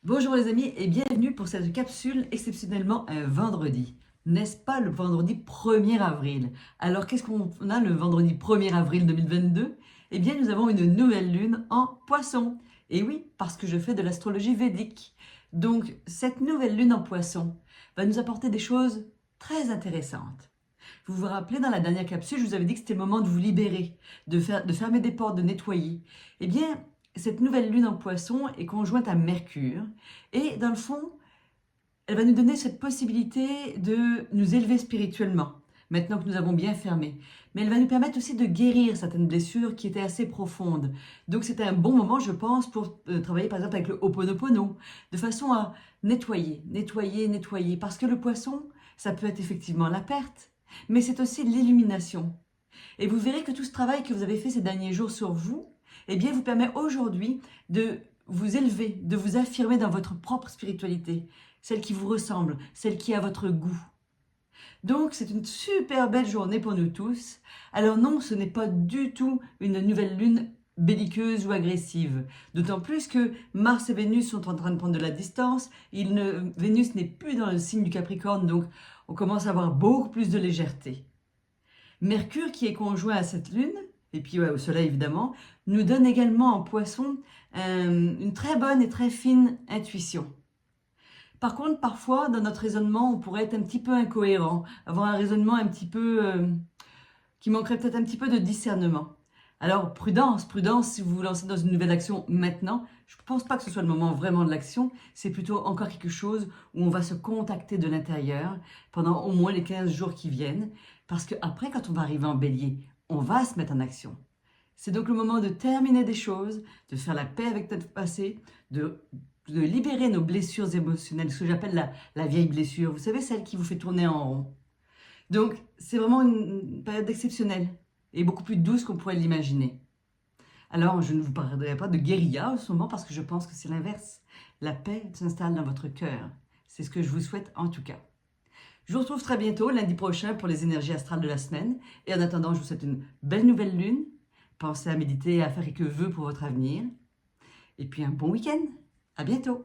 Bonjour les amis et bienvenue pour cette capsule exceptionnellement un vendredi. N'est-ce pas le vendredi 1er avril? Alors qu'est-ce qu'on a le vendredi 1er avril 2022? Eh bien nous avons une nouvelle lune en poisson. Et oui, parce que je fais de l'astrologie védique. Donc cette nouvelle lune en poisson va nous apporter des choses très intéressantes. Vous vous rappelez, dans la dernière capsule, je vous avais dit que c'était le moment de vous libérer, de fermer des portes, de nettoyer. Eh bien, cette nouvelle lune en poisson est conjointe à Mercure et dans le fond, elle va nous donner cette possibilité de nous élever spirituellement, maintenant que nous avons bien fermé. Mais elle va nous permettre aussi de guérir certaines blessures qui étaient assez profondes. Donc c'était un bon moment, je pense, pour travailler par exemple avec le Ho'oponopono, de façon à nettoyer, nettoyer, nettoyer. Parce que le poisson, ça peut être effectivement la perte, mais c'est aussi l'illumination. Et vous verrez que tout ce travail que vous avez fait ces derniers jours sur vous, eh bien, vous permet aujourd'hui de vous élever, de vous affirmer dans votre propre spiritualité, celle qui vous ressemble, celle qui a votre goût. Donc, c'est une super belle journée pour nous tous. Alors non, ce n'est pas du tout une nouvelle lune belliqueuse ou agressive. D'autant plus que Mars et Vénus sont en train de prendre de la distance. Vénus n'est plus dans le signe du Capricorne, donc on commence à avoir beaucoup plus de légèreté. Mercure, qui est conjoint à cette lune, et puis au soleil évidemment, nous donne également en poisson une très bonne et très fine intuition. Par contre, parfois, dans notre raisonnement, on pourrait être un petit peu incohérent, avoir un raisonnement un petit peu qui manquerait peut-être un petit peu de discernement. Alors, prudence, prudence si vous vous lancez dans une nouvelle action maintenant. Je ne pense pas que ce soit le moment vraiment de l'action. C'est plutôt encore quelque chose où on va se contacter de l'intérieur pendant au moins les 15 jours qui viennent. Parce qu'après, quand on va arriver en bélier, on va se mettre en action. C'est donc le moment de terminer des choses, de faire la paix avec notre passé, de libérer nos blessures émotionnelles, ce que j'appelle la vieille blessure. Vous savez, celle qui vous fait tourner en rond. Donc, c'est vraiment une période exceptionnelle et beaucoup plus douce qu'on pourrait l'imaginer. Alors, je ne vous parlerai pas de guérilla en ce moment parce que je pense que c'est l'inverse. La paix s'installe dans votre cœur. C'est ce que je vous souhaite en tout cas. Je vous retrouve très bientôt, lundi prochain, pour les énergies astrales de la semaine. Et en attendant, je vous souhaite une belle nouvelle lune. Pensez à méditer et à faire quelques vœux pour votre avenir. Et puis un bon week-end. À bientôt.